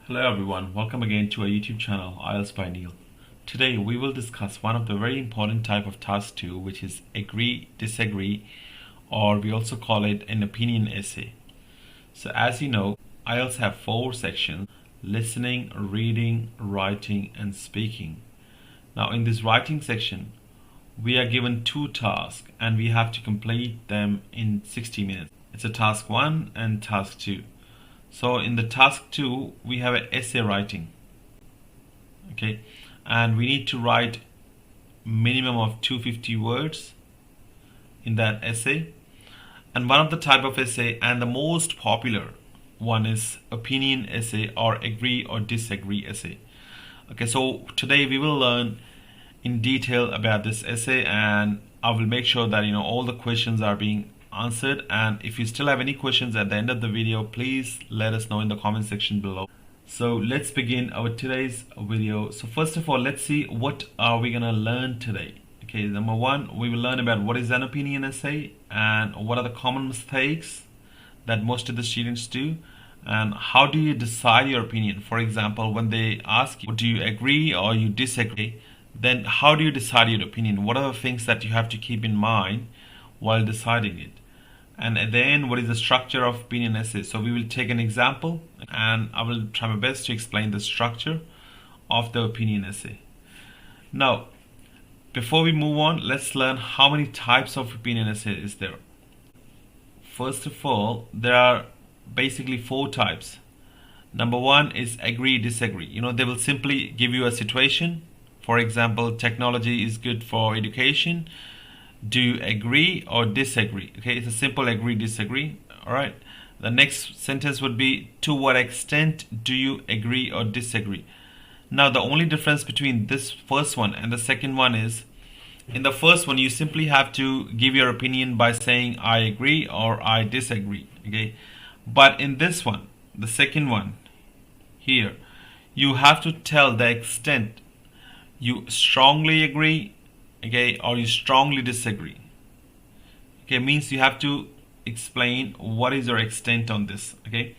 Hello everyone, welcome again to our YouTube channel IELTS by Neil. Today we will discuss one of the very important type of task 2, which is agree, disagree, or we also call it an opinion essay. So as you know, IELTS have 4 sections: listening, reading, writing and speaking. Now in this writing section, we are given 2 tasks and we have to complete them in 60 minutes. It's a task 1 and task 2. So in the task 2, we have an essay writing, okay, and we need to write minimum of 250 words in that essay. And one of the type of essay and the most popular one is opinion essay or agree or disagree essay. Okay, so today we will learn in detail about this essay, and I will make sure that all the questions are being answered. And if you still have any questions at the end of the video, please let us know in the comment section below. So let's begin our today's video. So first of all, let's see what are we gonna learn today. Okay, number 1, we will learn about what is an opinion essay and what are the common mistakes that most of the students do, and how do you decide your opinion. For example, when they ask you, do you agree or you disagree, then how do you decide your opinion? What are the things that you have to keep in mind while deciding it? And then what is the structure of opinion essay? So we will take an example and I will try my best to explain the structure of the opinion essay. Now, before we move on, let's learn how many types of opinion essay is there. First of all, there are basically 4 types. Number 1 is agree, disagree. They will simply give you a situation. For example, technology is good for education. Do you agree or disagree? Okay, it's a simple agree, disagree. All right. The next sentence would be, to what extent do you agree or disagree? Now, the only difference between this first one and the second one is, in the first one, you simply have to give your opinion by saying I agree or I disagree. Okay, but in this one, the second one here, you have to tell the extent you strongly agree, okay, or you strongly disagree. Okay, means you have to explain what is your extent on this. Okay,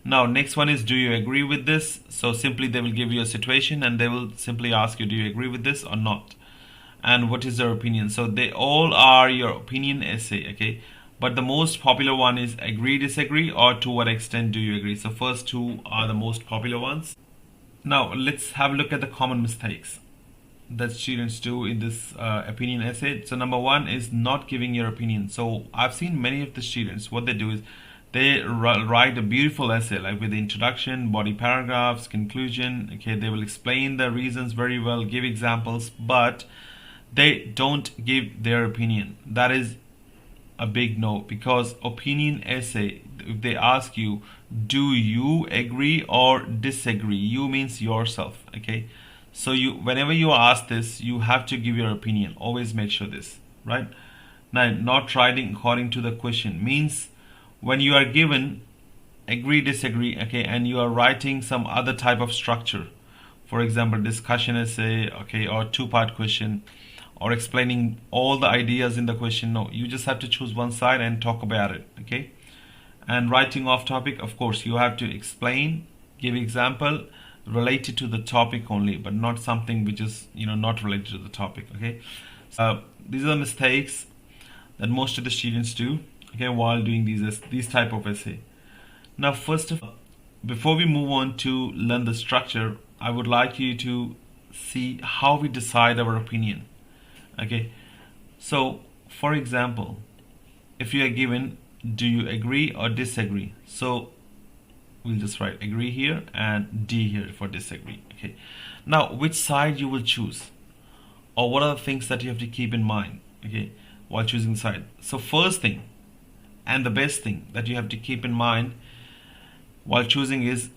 now next one is, do you agree with this? So simply they will give you a situation and they will simply ask you, do you agree with this or not, and what is your opinion? So they all are your opinion essay. Okay, but the most popular one is agree, disagree, or to what extent do you agree. So first 2 are the most popular ones. Now let's have a look at the common mistakes that students do in this opinion essay. So number 1 is not giving your opinion. So I've seen many of the students, what they do is they write a beautiful essay, like with the introduction, body paragraphs, conclusion. Okay, they will explain the reasons very well, give examples, but they don't give their opinion. That is a big no, because opinion essay, if they ask you, do you agree or disagree, you means yourself. Okay, so whenever you ask this, you have to give your opinion. Always make sure this, right? Now, not writing according to the question means when you are given agree, disagree, okay, and you are writing some other type of structure, for example, discussion essay, okay, or 2-part question, or explaining all the ideas in the question. No, you just have to choose one side and talk about it. Okay, and writing off topic, of course, you have to explain, give example related to the topic only, but not something which is not related to the topic. Okay, these are the mistakes that most of the students do, okay, while doing these type of essay. Now, first of all, before we move on to learn the structure, I would like you to see how we decide our opinion. Okay, so for example, if you are given, do you agree or disagree? So we'll just write agree here and D here for disagree. Okay, now which side you will choose, or what are the things that you have to keep in mind, okay, while choosing side. So first thing and the best thing that you have to keep in mind while choosing is,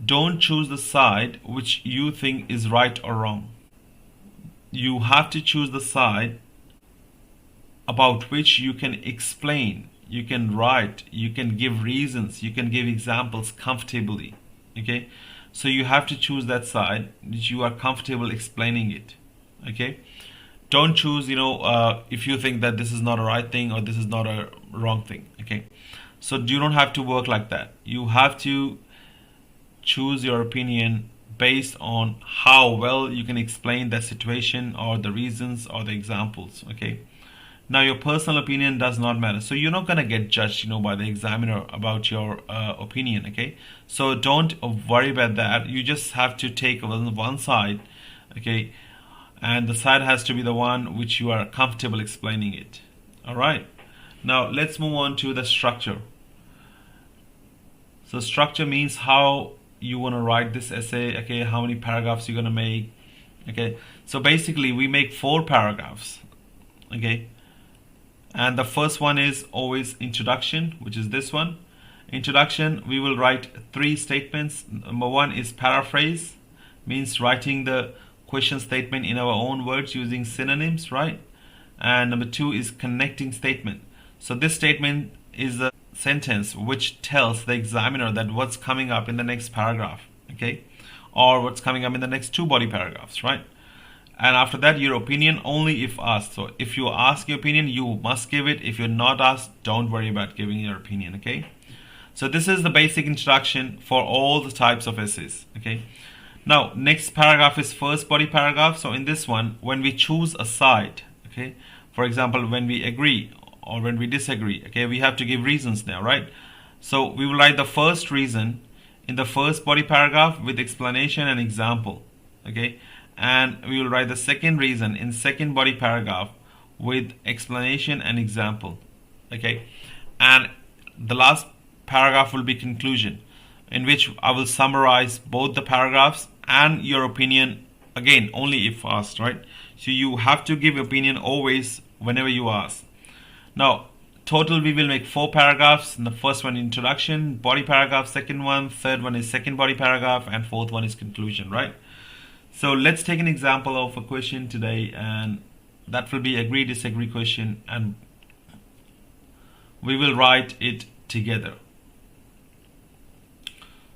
don't choose the side which you think is right or wrong. You have to choose the side about which you can explain, you can write, you can give reasons, you can give examples comfortably. Okay, so you have to choose that side which you are comfortable explaining it. Okay, don't choose if you think that this is not a right thing or this is not a wrong thing. Okay, so you don't have to work like that. You have to choose your opinion based on how well you can explain the situation or the reasons or the examples. Okay, now your personal opinion does not matter, so you're not going to get judged, by the examiner about your opinion. Okay, so don't worry about that. You just have to take one side. Okay, and the side has to be the one which you are comfortable explaining it. All right, now let's move on to the structure. So structure means how you want to write this essay. Okay, how many paragraphs you're going to make. Okay, so basically we make 4 paragraphs. Okay, and the first one is always introduction, which is this one. Introduction, we will write 3 statements. Number 1 is paraphrase, means writing the question statement in our own words using synonyms, right? And number 2 is connecting statement. So this statement is a sentence which tells the examiner that what's coming up in the next paragraph, okay, or what's coming up in the next 2 body paragraphs, right? And after that, your opinion only if asked. So if you ask your opinion, you must give it. If you're not asked, don't worry about giving your opinion. Okay, so this is the basic introduction for all the types of essays. Okay, now next paragraph is first body paragraph. So in this one, when we choose a side, okay, for example, when we agree or when we disagree, okay, we have to give reasons now, right? So we will write the first reason in the first body paragraph with explanation and example. Okay, and we will write the second reason in second body paragraph with explanation and example. Okay, and the last paragraph will be conclusion, in which I will summarize both the paragraphs and your opinion, again only if asked, right? So you have to give opinion always whenever you ask. Now total we will make 4 paragraphs. And the first one introduction, body paragraph, second one, third one is second body paragraph, and fourth one is conclusion, right? So let's take an example of a question today, and that will be agree disagree question, and we will write it together.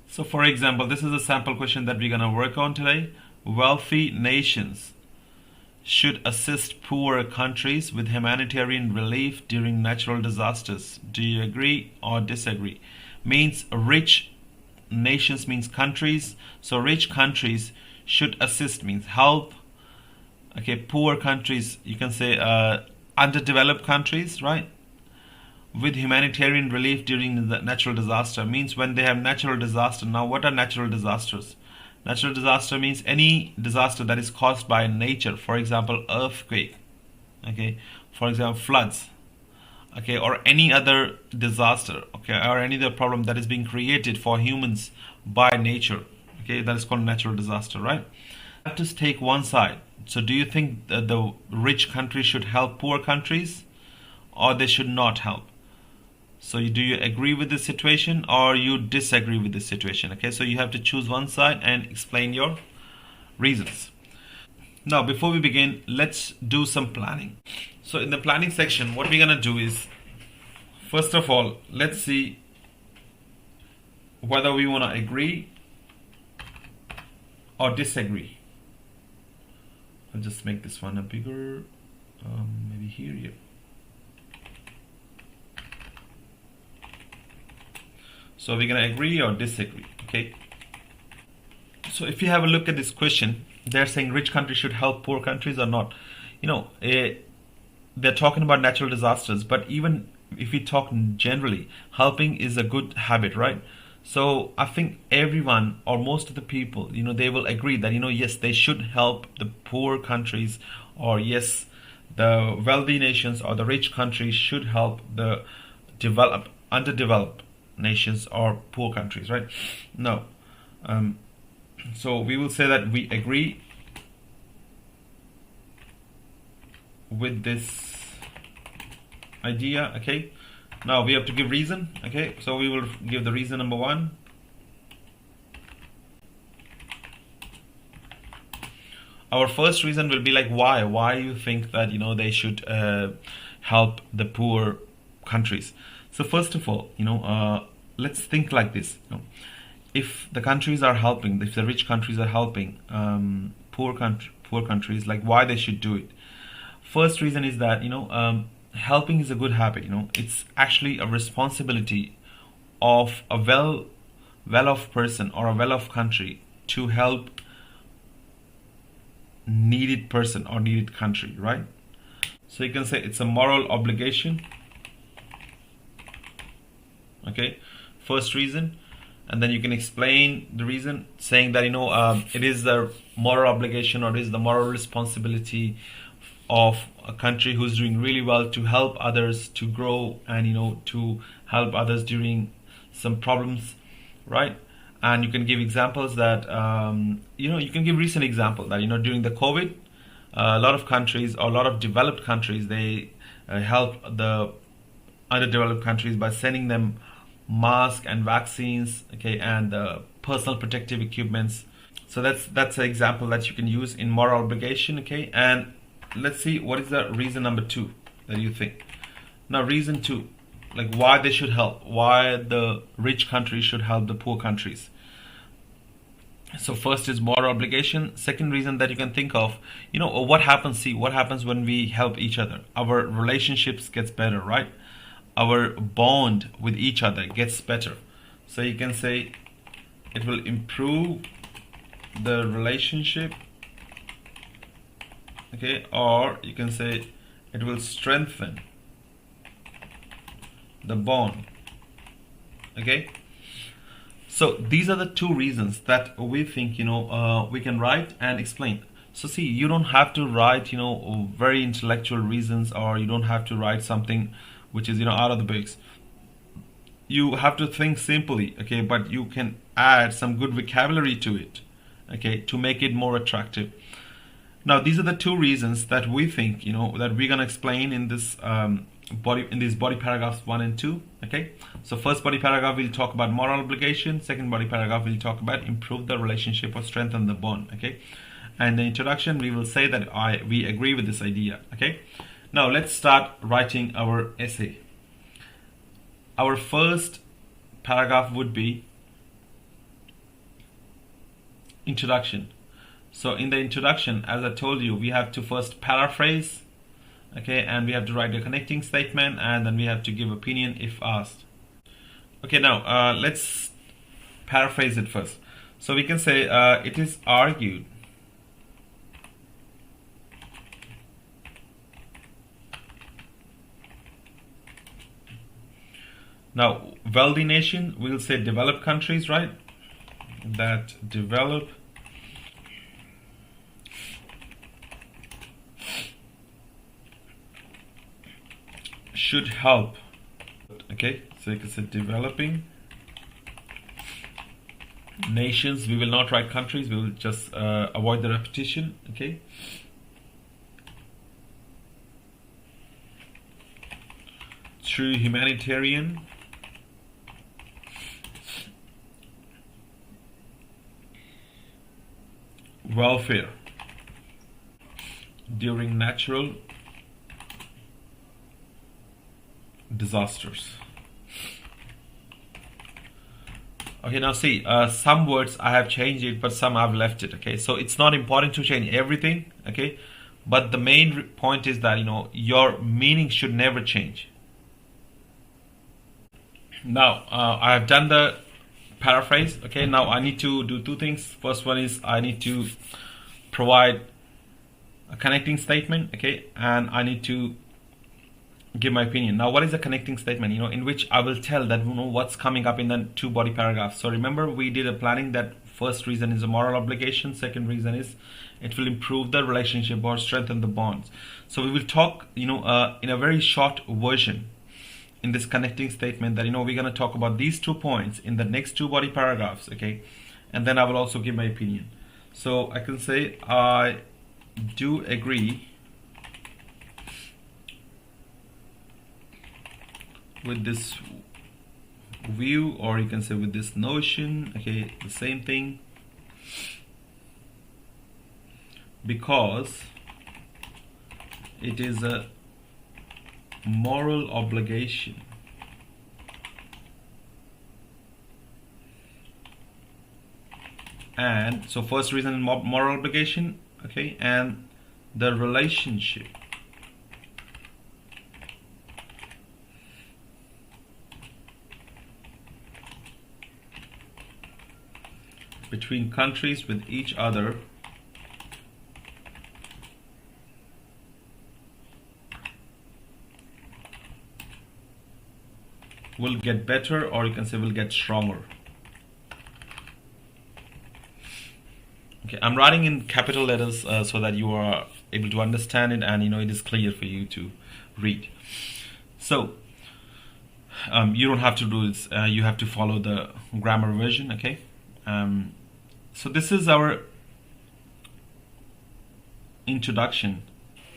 So for example, this is a sample question that we're going to work on today. Wealthy nations should assist poorer countries with humanitarian relief during natural disasters. Do you agree or disagree? Means rich nations means countries. So rich countries should assist means help. Okay, poor countries, you can say underdeveloped countries, right? With humanitarian relief during the natural disaster means when they have natural disaster. Now what are natural disasters? Natural disaster means any disaster that is caused by nature, for example earthquake, okay, for example floods, okay, or any other disaster, okay, or any other problem that is being created for humans by nature, okay, that is called natural disaster, right? I have to take one side. So do you think that the rich countries should help poor countries, or they should not help? So do you agree with this situation or you disagree with this situation? Okay, so you have to choose one side and explain your reasons. Now before we begin, let's do some planning. So in the planning section, what we're gonna do is, first of all, let's see whether we want to agree or disagree. I'll just make this one a bigger, maybe here, yeah. So we're going to agree or disagree, okay? So if you have a look at this question, they're saying rich countries should help poor countries or not. They're talking about natural disasters, but even if we talk generally, helping is a good habit, right? So I think everyone or most of the people, they will agree that, yes, they should help the poor countries, or yes, the wealthy nations or the rich countries should help the underdeveloped nations or poor countries, right? No. So we will say that we agree with this idea, okay? Now we have to give reason, okay? So we will give the reason number 1. Our first reason will be like why you think that they should help the poor countries. So first of all, let's think like this. If the countries are helping, if the rich countries are helping poor countries, like why they should do it. First reason is that helping is a good habit. It's actually a responsibility of a well-off person or a well-off country to help needed person or needed country, right? So you can say it's a moral obligation. Okay, first reason, and then you can explain the reason, saying that it is the moral obligation, or it is the moral responsibility of a country who's doing really well to help others to grow, and to help others during some problems, right? And you can give examples that you can give recent example that during the COVID, a lot of countries, or a lot of developed countries, they help the underdeveloped countries by sending them masks and vaccines, okay, and personal protective equipments. So that's an example that you can use in moral obligation, okay. And let's see, what is the reason number 2 that you think? Now, reason 2, like why they should help, why the rich countries should help the poor countries. So first is moral obligation. Second reason that you can think of, what happens when we help each other? Our relationships gets better, right? Our bond with each other gets better. So you can say it will improve the relationship, okay, or you can say it will strengthen the bond, okay. So these are the 2 reasons that we think we can write and explain. So see, you don't have to write very intellectual reasons, or you don't have to write something which is out of the box. You have to think simply, okay, but you can add some good vocabulary to it, okay, to make it more attractive. Now, these are the 2 reasons that we think that we're gonna explain in this body paragraphs 1 and 2, okay. So first body paragraph we'll talk about moral obligation. Second body paragraph we'll talk about improve the relationship or strengthen the bond, okay. And the introduction we will say that we agree with this idea, okay. Now let's start writing our essay. Our first paragraph would be introduction. So in the introduction, as I told you, we have to first paraphrase, okay, and we have to write a connecting statement, and then we have to give opinion if asked. Okay, now let's paraphrase it first. So we can say it is argued now wealthy nation, we'll say developed countries, right, that develop should help, okay. So you can say developing nations. We will not write countries, we will just avoid the repetition, okay. Through humanitarian welfare during natural disasters. Okay, now see, some words I have changed it, but some I've left it, okay. So it's not important to change everything, okay, but the main point is that your meaning should never change. Now I have done the paraphrase, okay. Now I need to do 2 things. First one is I need to provide a connecting statement, okay, and I need to give my opinion. Now, what is a connecting statement? In which I will tell that what's coming up in the 2 body paragraphs. So remember, we did a planning that first reason is a moral obligation, second reason is it will improve the relationship or strengthen the bonds. So we will talk in a very short version in this connecting statement that we're going to talk about these 2 points in the next 2 body paragraphs, okay, and then I will also give my opinion. So I can say I do agree with this view, or you can say with this notion, okay, the same thing, because it is a moral obligation and so first reason moral obligation, okay, and the relationship between countries with each other will get better, or you can say will get stronger. Okay, I'm writing in capital letters so that you are able to understand it, and it is clear for you to read. So you don't have to do this, you have to follow the grammar version. Okay, so this is our introduction.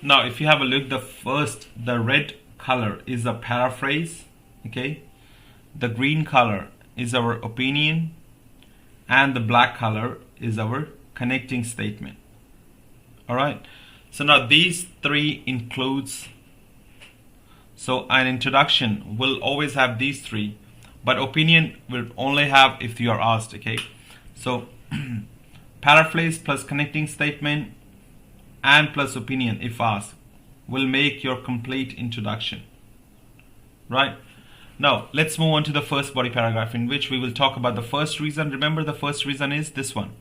Now if you have a look, the red color is a paraphrase. Okay, the green color is our opinion, and the black color is our connecting statement. All right, so now these three includes, so an introduction will always have these three, but opinion will only have if you are asked. Okay, so paraphrase plus connecting statement and plus opinion if asked will make your complete introduction. Right, now let's move on to the first body paragraph, in which we will talk about the first reason. Remember, the first reason is this one,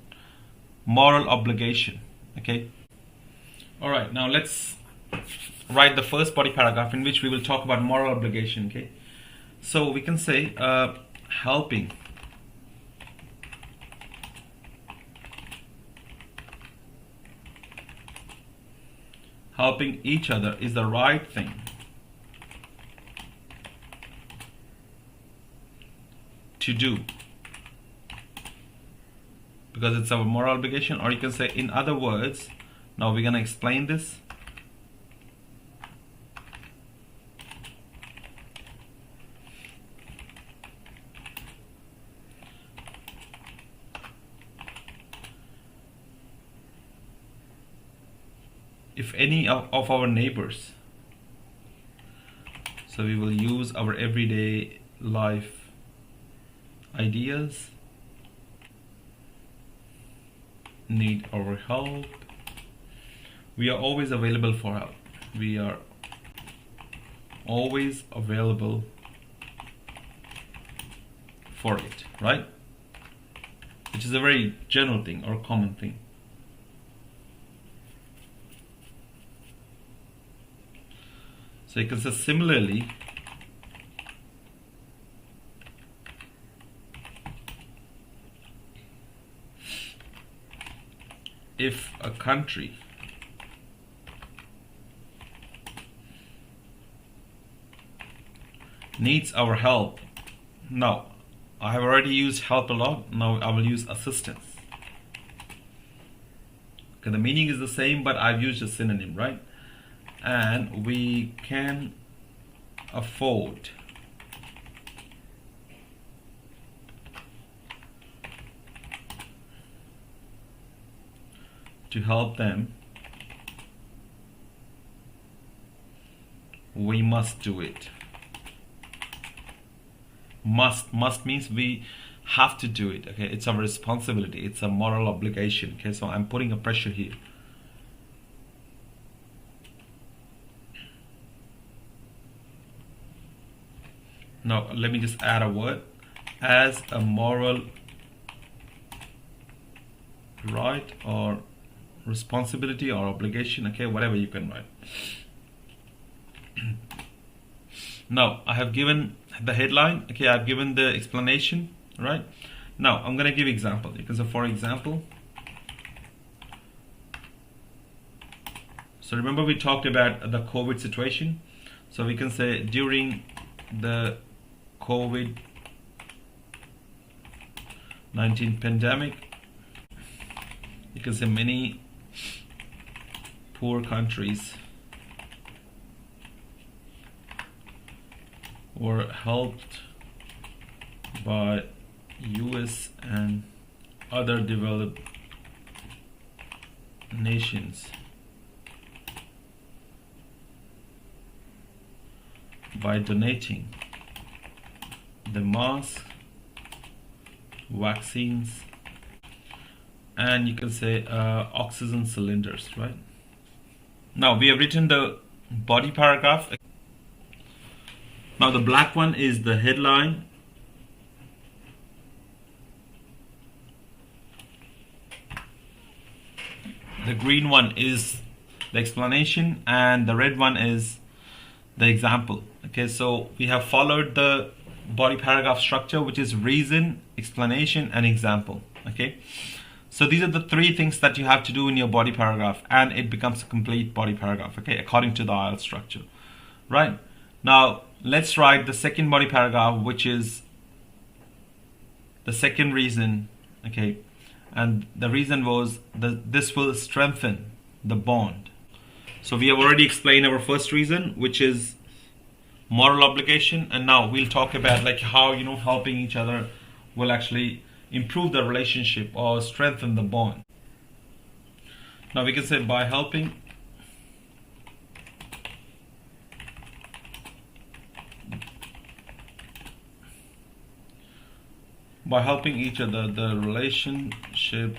moral obligation. Okay, all right, now let's write the first body paragraph, in which we will talk about moral obligation. Okay, so we can say helping each other is the right thing to do, because it's our moral obligation. Or you can say, in other words, now we're going to explain this. If any of our neighbors, so we will use our everyday life ideas, need our help, we are always available for help. We are always available for it, right? Which is a very general thing or common thing. So you can say similarly, if a country needs our help, now I have already used help a lot, now I will use assistance. Okay, the meaning is the same, but I've used a synonym, right? And we can afford to help them, we must do it. Must means we have to do it. Okay, it's our responsibility, it's a moral obligation. Okay, so I'm putting a pressure here. Now let me just add a word, as a moral right or responsibility or obligation. Okay, whatever you can write. Now I have given the headline. Okay, I've given the explanation, right? Now I'm going to give example. You can say, for example, so remember we talked about the COVID situation, so we can say during the COVID-19 pandemic, you can say many poor countries were helped by US and other developed nations by donating the masks, vaccines, and you can say oxygen cylinders, right? Now we have written the body paragraph. Now the black one is the headline, the green one is the explanation and the red one is the example. Okay, so we have followed the body paragraph structure, which is reason, explanation, and example. Okay, so these are the three things that you have to do in your body paragraph, and it becomes a complete body paragraph, okay, according to the IELTS structure. Right, now let's write the second body paragraph, which is the second reason. Okay, and the reason was that this will strengthen the bond. So we have already explained our first reason, which is moral obligation, and now we'll talk about like how, you know, helping each other will actually improve the relationship or strengthen the bond. Now we can say by helping each other, the relationship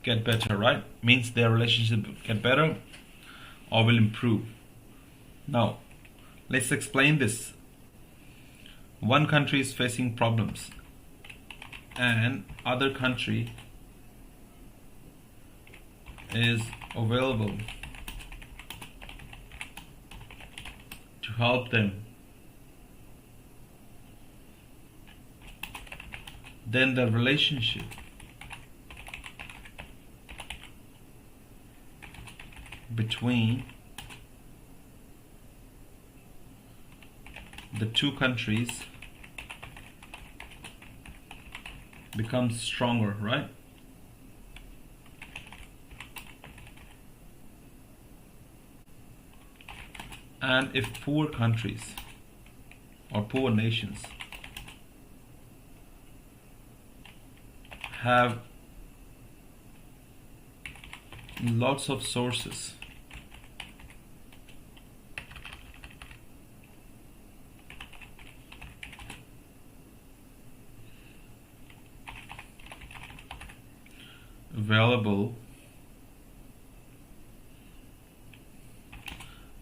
get better, right? Means their relationship get better or will improve. Now let's explain this. One country is facing problems and other country is available to help them, then the relationship between the two countries becomes stronger, right? And if poor countries or poor nations have lots of sources available,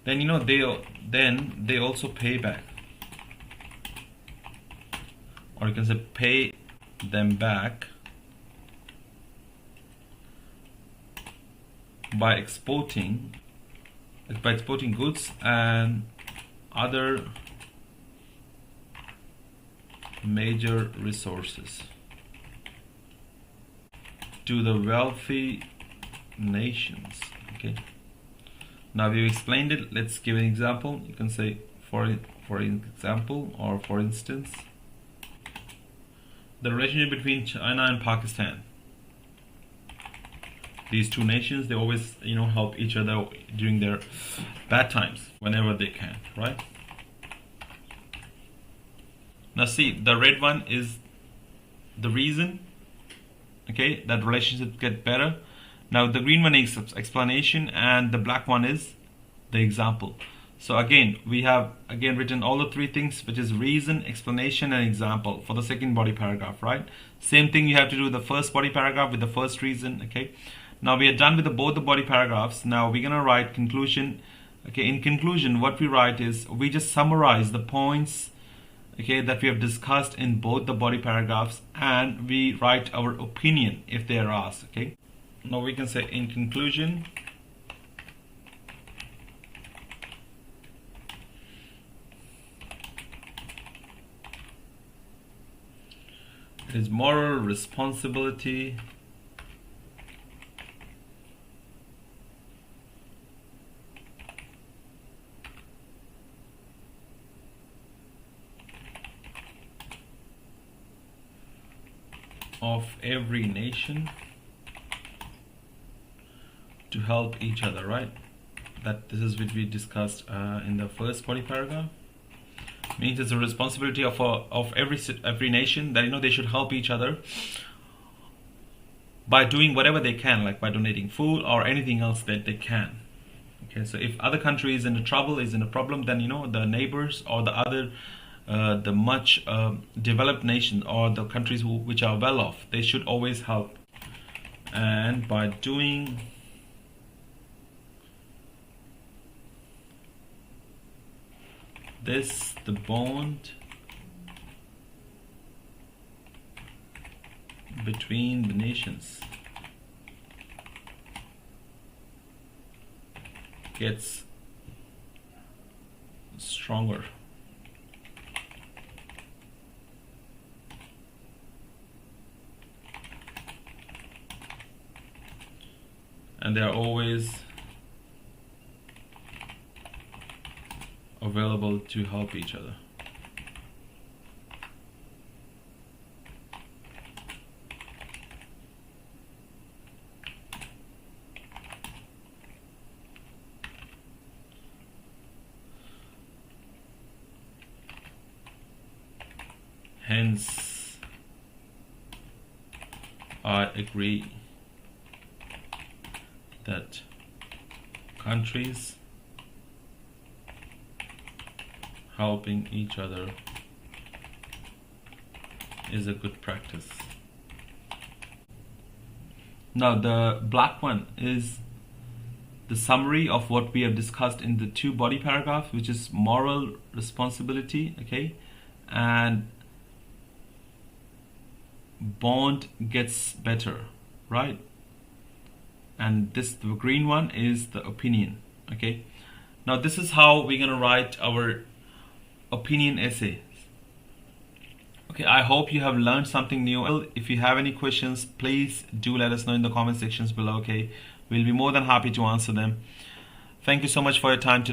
then you know they also pay back, or you can say pay them back by exporting goods and other major resources to the wealthy nations. Okay, now we've explained it. Let's give an example. You can say for example, or for instance, the relationship between China and Pakistan. These two nations, they always, you know, help each other during their bad times whenever they can, right? Now see, the red one is the reason, okay, that relationships get better. Now the green one is explanation and the black one is the example. So again, we have written all the three things, which is reason, explanation, and example for the second body paragraph, right? Same thing you have to do with the first body paragraph with the first reason, okay? Now we are done with both the body paragraphs. Now we're gonna write conclusion. Okay, in conclusion, what we write is we just summarize the points, okay, that we have discussed in both the body paragraphs, and we write our opinion if they are asked. Okay, now we can say in conclusion, it is moral responsibility of every nation to help each other, right? That this is what we discussed in the first body paragraph. Means it's a responsibility of every nation that, you know, they should help each other by doing whatever they can, like by donating food or anything else that they can. Okay, so if other country is in trouble, is in a problem, then, you know, the neighbors or the other the much developed nations or the countries which are well off, they should always help. And by doing the bond between the nations gets stronger. And they are always available to help each other. Hence, I agree that countries helping each other is a good practice. Now the black one is the summary of what we have discussed in the two body paragraphs, which is moral responsibility, okay, and bond gets better, right? And the green one is the opinion, okay. Now this is how we're gonna write our opinion essay. Okay, I hope you have learned something new. If you have any questions, please do let us know in the comment sections below, okay. We'll be more than happy to answer them. Thank you so much for your time today.